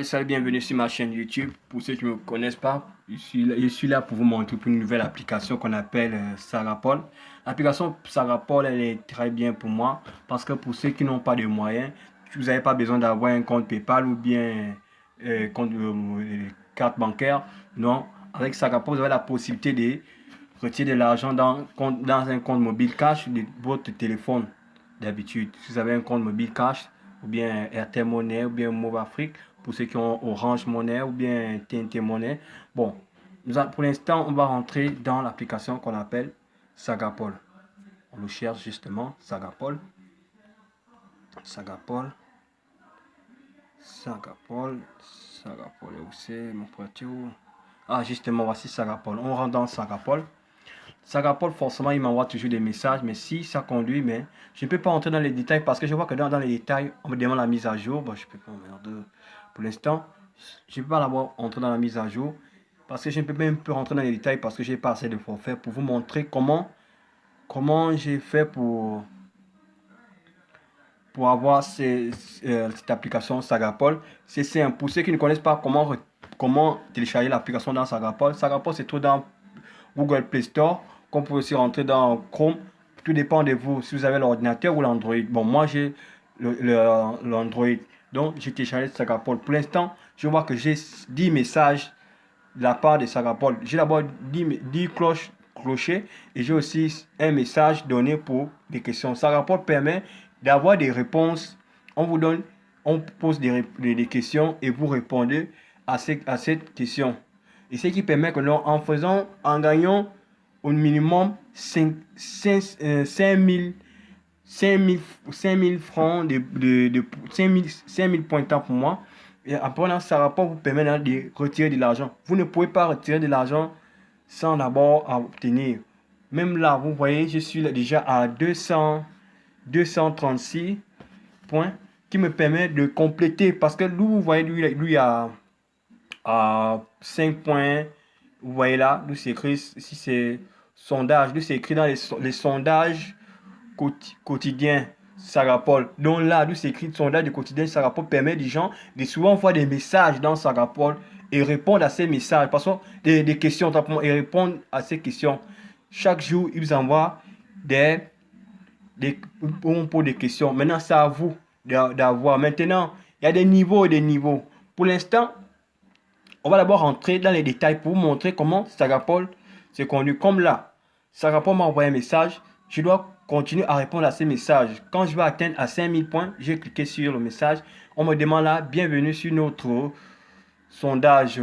Salut, bienvenue sur ma chaîne YouTube. Pour ceux qui ne me connaissent pas, je suis là pour vous montrer une nouvelle application qu'on appelle Sarapol. L'application Sarapol, elle est très bien pour moi parce que pour ceux qui n'ont pas de moyens, vous n'avez pas besoin d'avoir un compte PayPal ou bien compte carte bancaire. Non, avec Sarapol, vous avez la possibilité de retirer de l'argent dans un compte mobile cash de votre téléphone d'habitude. Si vous avez un compte mobile cash, ou bien Airtel Money, ou bien Move Afrique, pour ceux qui ont Orange Money, ou bien TNT Money. Bon, pour l'instant, on va rentrer dans l'application qu'on appelle Sagapol. On le cherche justement, Sagapol. Sagapol. Sagapol. Sagapol. Où c'est mon poitou? Ah, justement, voici Sagapol. On rentre dans Sagapol. Sagapol, forcément, il m'envoie toujours des messages, mais si ça conduit, mais je ne peux pas entrer dans les détails parce que je vois que dans les détails, on me demande la mise à jour. Bon, je ne peux pas, merde. Pour l'instant, je ne peux pas l'avoir entrer dans la mise à jour parce que je ne peux même pas rentrer dans les détails parce que j'ai pas assez de forfait pour vous montrer comment j'ai fait pour avoir cette application Sagapol. C'est simple. Pour ceux qui ne connaissent pas comment télécharger l'application dans Sagapol, Sagapol c'est tout dans Google Play Store, qu'on peut aussi rentrer dans Chrome. Tout dépend de vous, si vous avez l'ordinateur ou l'Android. Bon, moi j'ai l'Android, donc j'ai téléchargé Sagapol. Pour l'instant, je vois que j'ai 10 messages de la part de Sagapol. J'ai d'abord 10 clochers et j'ai aussi un message donné pour des questions. Sagapol permet d'avoir des réponses. On pose des questions et vous répondez à cette question. Et ce qui permet que nous, en gagnant au minimum 5 000 francs, 5 000 points de temps pour moi. Et après, ça rapport vous permet de retirer de l'argent. Vous ne pouvez pas retirer de l'argent sans d'abord obtenir. Même là, vous voyez, je suis déjà à 236 points qui me permet de compléter. Parce que vous voyez, lui a 5 points. Vous voyez là, d'où c'est écrit, si c'est sondage, d'où c'est écrit dans les sondages quotidiens Sagapol. Donc là, d'où c'est écrit sondage de quotidien Sagapol permet des gens de souvent voir des messages dans Sagapol et répondre à ces messages. Parce que des questions, et répondre à ces questions. Chaque jour, ils vous envoient on pose des questions. Maintenant, c'est à vous d'avoir. Maintenant, il y a des niveaux et des niveaux. Pour l'instant, on va d'abord rentrer dans les détails pour vous montrer comment Sagapol se conduit. Comme là, Sagapol m'a envoyé un message. Je dois continuer à répondre à ces messages. Quand je vais atteindre à 5000 points, j'ai cliqué sur le message. On me demande là, bienvenue sur notre sondage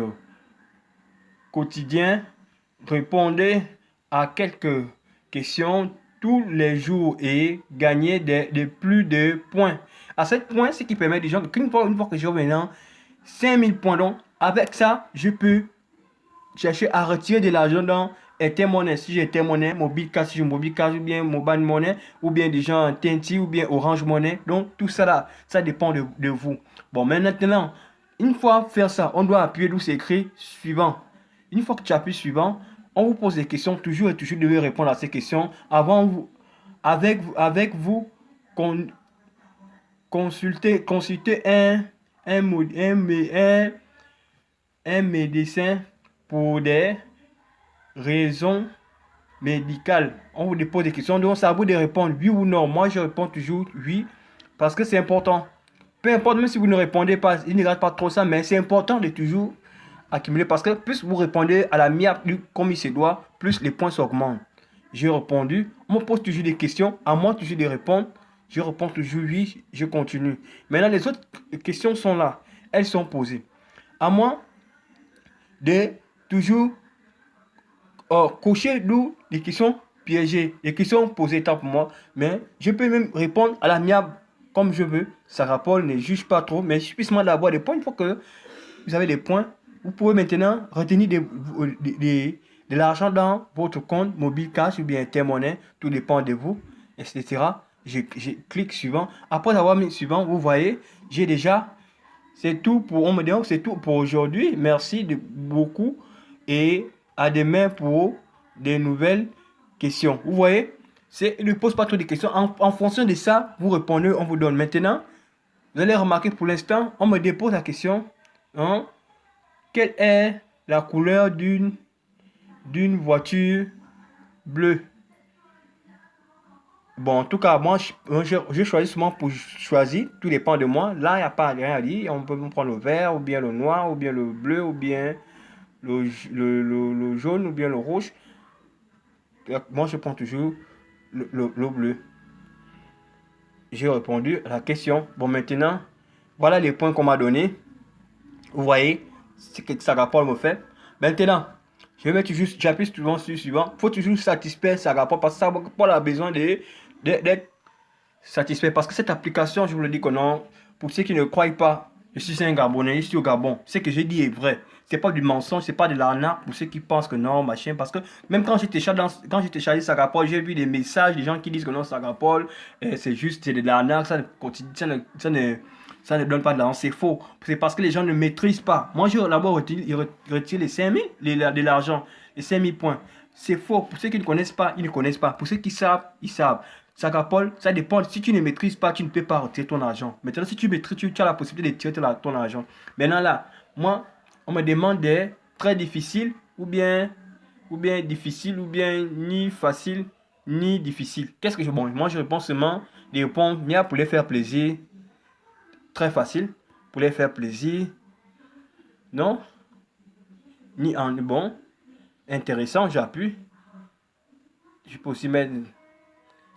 quotidien. Répondez à quelques questions tous les jours et gagner de plus de points. À 7 points, ce qui permet des gens qu'une fois que je reviens 5000 points. Donc, avec ça, je peux chercher à retirer de l'argent dans Airtel Money. Si j'ai Airtel Money, Mobile Cash, si j'ai Mobile Cash, ou bien Mobile Money, ou bien des gens TNT, ou bien Orange Money. Donc, tout ça là, ça dépend de vous. Bon, mais maintenant, une fois faire ça, on doit appuyer d'où c'est écrit suivant. Une fois que tu appuies suivant, on vous pose des questions, toujours et toujours, vous devez répondre à ces questions avant avec vous, consulter un médecin pour des raisons médicales. On vous dépose des questions, donc c'est à vous de répondre oui ou non. Moi, je réponds toujours oui parce que c'est important. Peu importe, même si vous ne répondez pas, il ne regarde pas trop ça, mais c'est important de toujours accumuler parce que plus vous répondez à la mienne comme il se doit, plus les points s'augmentent. J'ai répondu, on me pose toujours des questions, à moi toujours de répondre. Je réponds toujours oui, je continue. Maintenant, les autres questions sont là, elles sont posées. À moi de toujours cocher d'où les questions piégées, les questions posées tant pour moi, mais je peux même répondre à l'amiable comme je veux. Ça rapport ne juge pas trop, mais il suffit d'avoir des points. Une fois que vous avez des points, vous pouvez maintenant retenir de l'argent dans votre compte mobile cash ou bien Money, tout dépend de vous, etc. Je clique suivant. Après avoir mis suivant, vous voyez, j'ai déjà, c'est tout pour, on me dit, c'est tout pour aujourd'hui. Merci beaucoup et à demain pour des nouvelles questions. Vous voyez, il ne pose pas trop de questions. En fonction de ça, vous répondez, on vous donne. Maintenant, vous allez remarquer pour l'instant, on me dépose la question Hein? Quelle est la couleur d'une voiture bleue? Bon, en tout cas, je choisis souvent pour choisir. Tout dépend de moi. Là, il n'y a pas rien à dire. On peut prendre le vert, ou bien le noir, ou bien le bleu, ou bien le jaune, ou bien le rouge. Moi, je prends toujours le bleu. J'ai répondu à la question. Bon, maintenant, voilà les points qu'on m'a donnés. Vous voyez ce que Sagapol me fait. Maintenant, je vais mettre juste, j'appuie souvent sur suivant. Il faut toujours satisfaire Sagapol parce que Sagapol a besoin d'être satisfait. Parce que cette application, je vous le dis que non, pour ceux qui ne croient pas, je suis un Gabonais, ici au Gabon. Ce que j'ai dit est vrai. C'est pas du mensonge, c'est pas de l'arnaque pour ceux qui pensent que non, machin. Parce que même quand j'étais chargé Sagapol, j'ai vu des messages des gens qui disent que non, Sagapol, c'est juste de l'arnaque, ça ne donne pas de l'argent, c'est faux. C'est parce que les gens ne maîtrisent pas. Moi, je d'abord retire les 5000, de l'argent, les 5000 points. C'est faux. Pour ceux qui ne connaissent pas, ils ne connaissent pas. Pour ceux qui savent, ils savent. Sagapol, ça dépend. Si tu ne maîtrises pas, tu ne peux pas retirer ton argent. Maintenant, si tu maîtrises, tu as la possibilité de tirer ton argent. Maintenant, là, moi, on me demande des très difficiles ou bien difficile, ou bien ni facile, ni difficile. Qu'est-ce que je... Bon, moi, je réponds seulement des réponses bien pour les faire plaisir. Très facile. Pour les faire plaisir. Non? Ni en bon. Intéressant, j'appuie. Je peux aussi mettre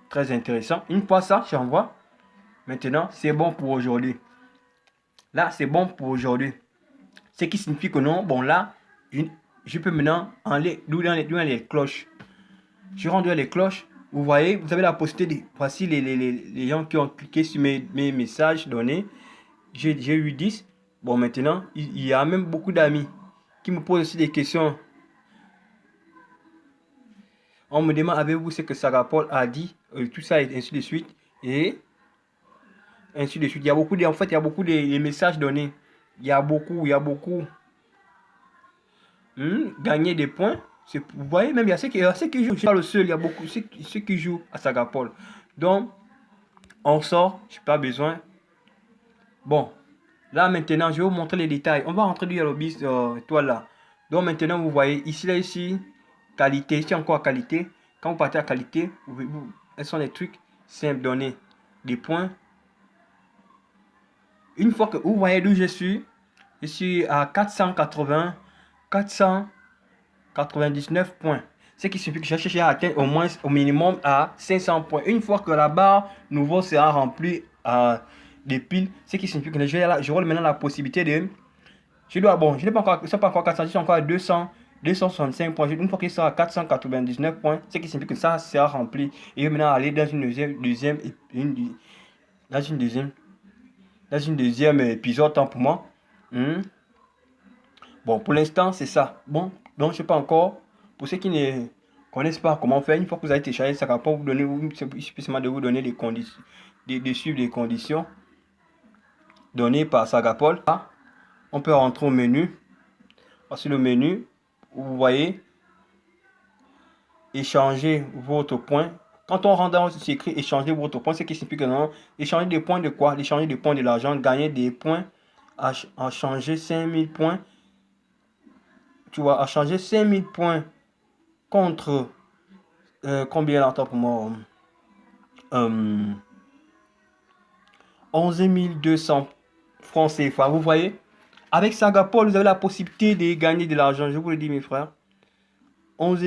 très intéressant. Une fois ça, j'envoie. Maintenant, c'est bon pour aujourd'hui. Là, c'est bon pour aujourd'hui. Ce qui signifie que non, bon là, je peux maintenant aller dans les cloches. Je rentre dans les cloches. Vous voyez, vous avez la possibilité de... Voici les gens qui ont cliqué sur mes messages donnés. J'ai eu 10. Bon, maintenant, il y a même beaucoup d'amis qui me posent aussi des questions. On me demande, avez-vous ce que Sarah Paul a dit, tout ça et ainsi de suite. Et ainsi de suite. Il y a beaucoup de, en fait, il y a beaucoup de messages donnés. Il y a beaucoup. Gagner des points. Vous voyez, même il y a ceux qui jouent. Je ne suis pas le seul, il y a beaucoup ceux qui jouent à Sagapol. Donc, on sort, je n'ai pas besoin. Bon, là maintenant, je vais vous montrer les détails. On va rentrer du Yellowbeast étoile là. Donc maintenant, vous voyez, ici, qualité, ici encore qualité. Quand vous partez à qualité, elles sont des trucs simples, donner des points. Une fois que vous voyez d'où je suis à 499 points. Ce qui signifie que j'ai cherché à atteindre au moins au minimum à 500 points. Une fois que la barre nouveau sera remplie des piles, ce qui signifie que j'aurai maintenant la possibilité de... je n'ai pas encore 400, je suis encore à 265 points. Une fois qu'il sera à 499 points, ce qui signifie que ça sera rempli. Et je vais maintenant aller dans une deuxième épisode, tant pour moi. Bon, pour l'instant, c'est ça. Bon, donc je sais pas encore. Pour ceux qui ne connaissent pas comment faire, une fois que vous avez téléchargé, ça va pas vous donner, spécialement de vous donner les conditions, de suivre les conditions données par Sagapol. Là, on peut rentrer au menu. Sur le menu, vous voyez, échanger votre point. Quand on rentre dans c'est écrit échanger votre point, c'est qui signifie que non, échanger des points de quoi? Échanger des points de l'argent, gagner des points, à changer 5000 points. Tu vois, à changer 5000 points contre combien là, pour moi 11 200 francs CFA. Vous voyez, avec Sagapol, vous avez la possibilité de gagner de l'argent. Je vous le dis, mes frères. 11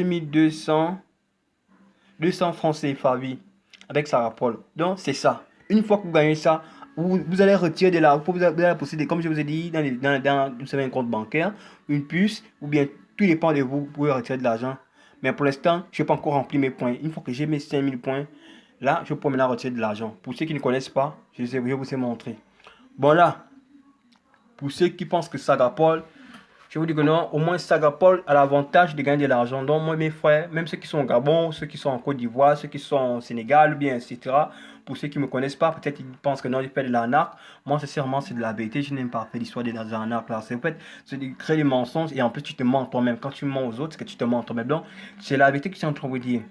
200 francs CFA, oui, avec Sagapol. Donc, c'est ça. Une fois que vous gagnez ça, vous allez retirer de l'argent. Vous allez posséder, comme je vous ai dit, vous savez, un compte bancaire, une puce, ou bien tout dépend de vous, vous pouvez retirer de l'argent. Mais pour l'instant, je n'ai pas encore rempli mes points. Une fois que j'ai mes 5000 points, là, je peux maintenant retirer de l'argent. Pour ceux qui ne connaissent pas, je vous ai montré. Bon là, pour ceux qui pensent que Sagapol, je vous dis que non, au moins Sagapol a l'avantage de gagner de l'argent. Donc moi, mes frères, même ceux qui sont au Gabon, ceux qui sont en Côte d'Ivoire, ceux qui sont au Sénégal, bien, etc. Pour ceux qui ne me connaissent pas, peut-être ils pensent que non, je fais de l'arnaque. Moi, sincèrement, c'est de la vérité. Je n'aime pas faire l'histoire des arnaques. C'est en fait, c'est de créer des mensonges et en plus, tu te mens toi-même. Quand tu mens aux autres, c'est que tu te mens toi-même. Donc, c'est la vérité que je suis en train de vous dire.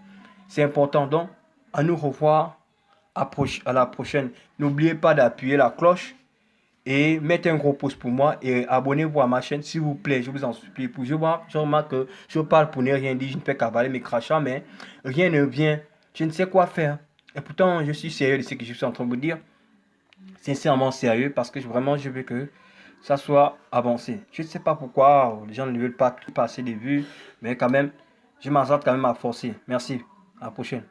C'est important. Donc, à nous revoir à la prochaine. N'oubliez pas d'appuyer la cloche et mettez un gros pouce pour moi et abonnez-vous à ma chaîne s'il vous plaît, je vous en supplie. Je remarque que je parle pour ne rien dire, je ne fais qu'avaler mes crachats, mais rien ne vient. Je ne sais quoi faire. Et pourtant, je suis sérieux de ce que je suis en train de vous dire. Sincèrement sérieux parce que vraiment, je veux que ça soit avancé. Je ne sais pas pourquoi les gens ne veulent pas passer des vues, mais quand même, je m'attends quand même à forcer. Merci. À la prochaine.